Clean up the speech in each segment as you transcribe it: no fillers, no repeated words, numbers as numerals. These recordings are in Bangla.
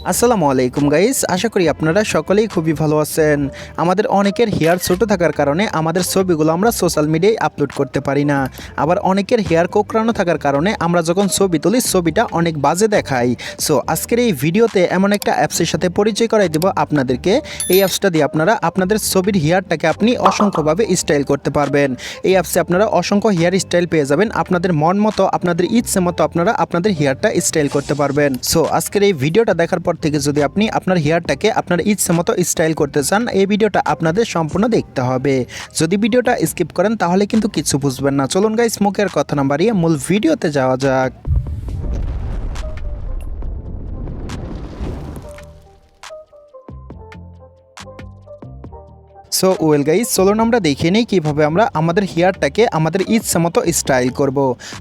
আসসালামু আলাইকুম গাইস, আশা করি আপনারা সকলেই খুবই ভালো আছেন। আমাদের অনেকের হেয়ার ছোট থাকার কারণে আমাদের ছবিগুলো আমরা সোশ্যাল মিডিয়ায় আপলোড করতে পারি না। আবার অনেকের হেয়ার কোঁকড়ানো থাকার কারণে আমরা যখন ছবি তুলি ছবিটা অনেক বাজে দেখাই। সো আজকের এই ভিডিওতে এমন একটা অ্যাপসের সাথে পরিচয় করাই দেব আপনাদেরকে। এই অ্যাপসটা দিয়ে আপনারা আপনাদের ছবির হেয়ারটাকে আপনি অসংখ্যভাবে স্টাইল করতে পারবেন। এই অ্যাপসে আপনারা অসংখ্য হেয়ার স্টাইল পেয়ে যাবেন। আপনাদের মন মতো, আপনাদের ইচ্ছে মতো আপনারা আপনাদের হেয়ারটা স্টাইল করতে পারবেন। সো আজকের এই ভিডিওটা দেখার পর থেকে যদি আপনি আপনার হেয়ারটাকে আপনার ইচ্ছে মতো স্টাইল করতে চান, এই ভিডিওটা আপনাদের সম্পূর্ণ দেখতে হবে। যদি ভিডিওটা স্কিপ করেন তাহলে কিন্তু কিছু বুঝবেন না। চলুন গাইস, মুখের কথা না বাড়িয়ে মূল ভিডিওতে যাওয়া যাক। সো ওয়েল গাইস, চলুন আমরা দেখে নিই কীভাবে আমরা আমাদের হেয়ারটাকে আমাদের ইচ্ছা মতো স্টাইল করব।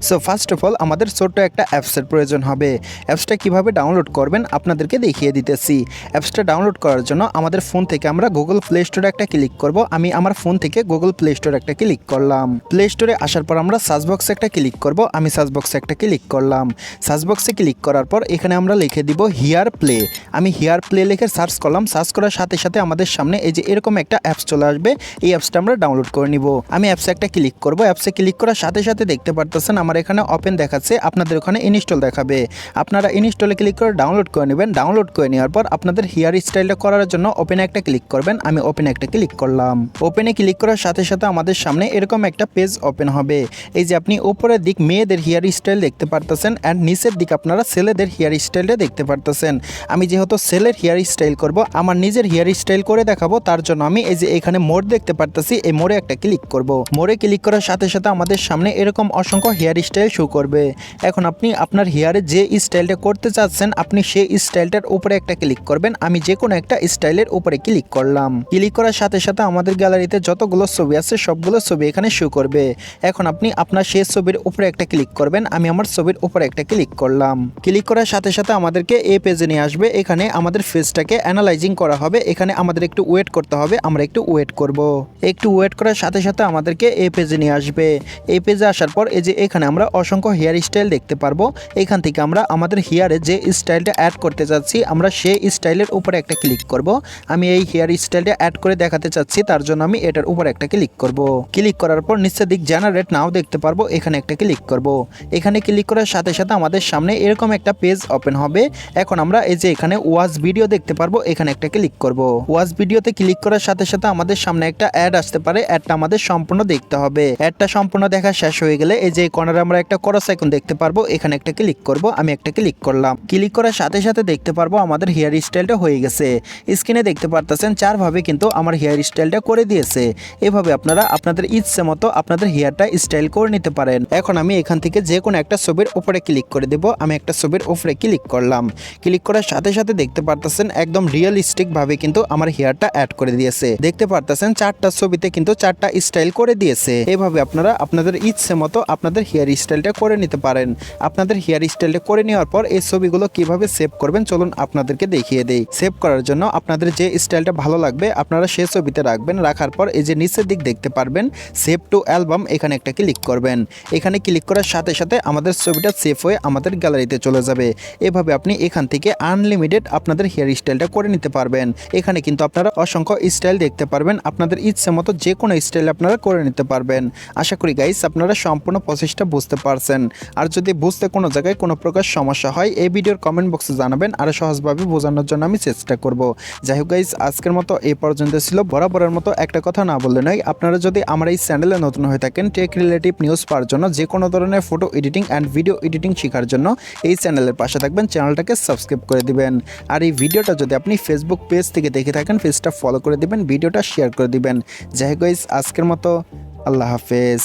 সো ফার্স্ট অফ অল আমাদের ছোট্ট একটা অ্যাপসের প্রয়োজন হবে। অ্যাপসটা কিভাবে ডাউনলোড করবেন আপনাদেরকে দেখিয়ে দিতেছি। অ্যাপসটা ডাউনলোড করার জন্য আমাদের ফোন থেকে আমরা গুগল প্লে স্টোরে একটা ক্লিক করব। আমি আমার ফোন থেকে গুগল প্লে স্টোরে একটা ক্লিক করলাম। প্লে স্টোরে আসার পর আমরা সার্চ বক্সে একটা ক্লিক করব। আমি সার্চ বক্সে একটা ক্লিক করলাম। সার্চ বক্সে ক্লিক করার পর এখানে আমরা লিখে দিব হেয়ার প্লে। আমি হেয়ার প্লে লিখে সার্চ করলাম। সার্চ করার সাথে সাথে আমাদের সামনে এই যে এরকম একটা অ্যাপস চলে আসবে। এই অ্যাপসটা আমরা ডাউনলোড করে নিব। আমি অ্যাপসে একটা ক্লিক করব। অ্যাপসে ক্লিক করার সাথে সাথে দেখতে পারতেছেন আমার এখানে ওপেন দেখাচ্ছে, আপনাদের ওখানে ইনস্টল দেখাবে। আপনারা ইনস্টলে ক্লিক করে ডাউনলোড করে নেবেন। ডাউনলোড করে নেওয়ার পর আপনাদের হেয়ার স্টাইলটা করার জন্য ওপেনে একটা ক্লিক করবেন। আমি ওপেনে একটা ক্লিক করলাম। ওপেনে ক্লিক করার সাথে সাথে আমাদের সামনে এরকম একটা পেজ ওপেন হবে। এই যে আপনি উপরের দিক মেয়েদের হেয়ার স্টাইল দেখতে পারতেছেন অ্যান্ড নিচের দিক আপনারা ছেলেদের হেয়ার স্টাইলটা দেখতে পারতেছেন। আমি যেহেতু ছেলের হেয়ার স্টাইল করব, আমার নিজের হেয়ার স্টাইল করে দেখাবো, তার জন্য আমি এই যে এখানে মোড় দেখতে পারতেছি, এই মোড়ে একটা ক্লিক করব। মোড়ে ক্লিক করার সাথে সাথে আমাদের সামনে এরকম অসংখ্য হেয়ার স্টাইল শো করবে। এখন আপনি আপনার হেয়ারে যে স্টাইলটা করতে চাচ্ছেন আপনি সেই স্টাইলটার উপরে একটা ক্লিক করবেন। আমি যে কোনো একটা স্টাইলের উপরে ক্লিক করলাম। ক্লিক করার সাথে সাথে আমাদের গ্যালারিতে যতগুলো ছবি আছে সবগুলো ছবি এখানে শো করবে। এখন আপনি আপনার সেই ছবির উপরে একটা ক্লিক করবেন। আমি আমার ছবির উপরে একটা ক্লিক করলাম। ক্লিক করার সাথে সাথে আমাদেরকে এই পেজে নিয়ে আসবে। এখানে আমাদের ফেসটাকে অ্যানালাইজিং করা হবে। এখানে আমাদের একটু ওয়েট করতে হবে। আমরা একটু ওয়েট করব। একটু ওয়েট করার সাথে সাথে আমাদেরকে এই পেজে নিয়ে আসবে। এই পেজে আসার পর এই যে এখানে আমরা অসংখ্য হেয়ার স্টাইল দেখতে পারবো। এখান থেকে আমরা আমাদের হেয়ারে যে স্টাইলটা অ্যাড করতে চাচ্ছি আমরা সেই স্টাইলের উপরে একটা ক্লিক করব। আমি এই হেয়ার স্টাইলটা অ্যাড করে দেখাতে চাচ্ছি, তার জন্য আমি এটার উপরে একটা ক্লিক করব। ক্লিক করার পর নিচের দিক জেনারেট নাও দেখতে পারবো, এখানে একটা ক্লিক করব। এখানে ক্লিক করার সাথে সাথে আমাদের সামনে এরকম একটা পেজ ওপেন হবে। এখন আমরা এই যে এখানে ওয়াচ ভিডিও দেখতে পারবো, এখানে একটা ক্লিক করব। ওয়াচ ভিডিওতে ক্লিক করার সাথে সাথে আমাদের সামনে একটা অ্যাড আসতে পারে। অ্যাডটা আমাদের সম্পূর্ণ দেখতে হবে। অ্যাডটা সম্পূর্ণ দেখা শেষ হয়ে গেলে এই যে কর্নারে আমরা একটা ক্রস আইকন দেখতে পারবো, এখানে একটা ক্লিক করব। আমি একটা ক্লিক করলাম। ক্লিক করার সাথে সাথে দেখতে পারবো আমাদের হেয়ার স্টাইলটা হয়ে গেছে। স্ক্রিনে দেখতে পারতেছেন 4 ভাবে কিন্তু আমার হেয়ার স্টাইলটা করে দিয়েছে। এভাবে আপনারা আপনাদের ইচ্ছে মতো আপনাদের হেয়ারটা স্টাইল করে নিতে পারেন। এখন আমি এখান থেকে যে কোনো একটা ছবির উপরে ক্লিক করে দেব। আমি একটা ছবির উপরে ক্লিক করলাম। ক্লিক করার সাথে সাথে দেখতে পারতেছেন একদম রিয়েলিস্টিক ভাবে কিন্তু আমার হেয়ারটা অ্যাড করে দিয়েছে। দেখতে পারতেছেন 4টা ছবিতে কিন্তু 4টা স্টাইল করে দিয়েছে। এভাবে আপনারা আপনাদের ইচ্ছে মতো আপনাদের হেয়ার স্টাইলটা করে নিতে পারেন। আপনাদের হেয়ার স্টাইলটা করে নেওয়ার পর এই ছবিগুলো কিভাবে সেভ করবেন চলুন আপনাদেরকে দেখিয়ে দেই। সেভ করার জন্য আপনাদের যে স্টাইলটা ভালো লাগবে আপনারা সেই ছবিতে রাখবেন। রাখার পর এই যে নিচের দিক দেখতে পারবেন সেভ টু অ্যালবাম, এখানে একটা ক্লিক করবেন। এখানে ক্লিক করার সাথে সাথে আমাদের ছবিটা সেভ হয়ে আমাদের গ্যালারিতে চলে যাবে। এভাবে আপনি এখান থেকে আনলিমিটেড আপনাদের হেয়ার স্টাইলটা করে নিতে পারবেন। এখানে কিন্তু আপনারা অসংখ্য স্টাইল দেখতে পারবেন। আপনাদের ইচ্ছে মতো যে কোনো স্টাইল আপনারা করে নিতে পারবেন। আশা করি গাইস আপনারা সম্পূর্ণ প্রসেসটা বুঝতে পারছেন। আর যদি বুঝতে কোনো জায়গায় কোনো প্রকার সমস্যা হয় এই ভিডিওর কমেন্ট বক্সে জানাবেন, আরও সহজভাবে বোঝানোর জন্য আমি চেষ্টা করব। যাই হোক গাইস, আজকের মতো এই পর্যন্ত ছিল। বরাবরের মতো একটা কথা না বললে নয়, আপনারা যদি আমার এই চ্যানেলে নতুন হয়ে থাকেন টেক রিলেটিভ নিউজ পাওয়ার জন্য, যে কোনো ধরনের photo editing and video editing শেখার জন্য এই চ্যানেলের পাশে থাকবেন, চ্যানেলটাকে সাবস্ক্রাইব করে দিবেন। আর এই ভিডিওটা যদি আপনি ফেসবুক পেজ থেকে দেখে থাকেন পেজটা ফলো করে দিবেন, ভিডিওটা শেয়ার করে দিবেন। যাই হোক গাইস, আজকের মতো আল্লাহ হাফেজ।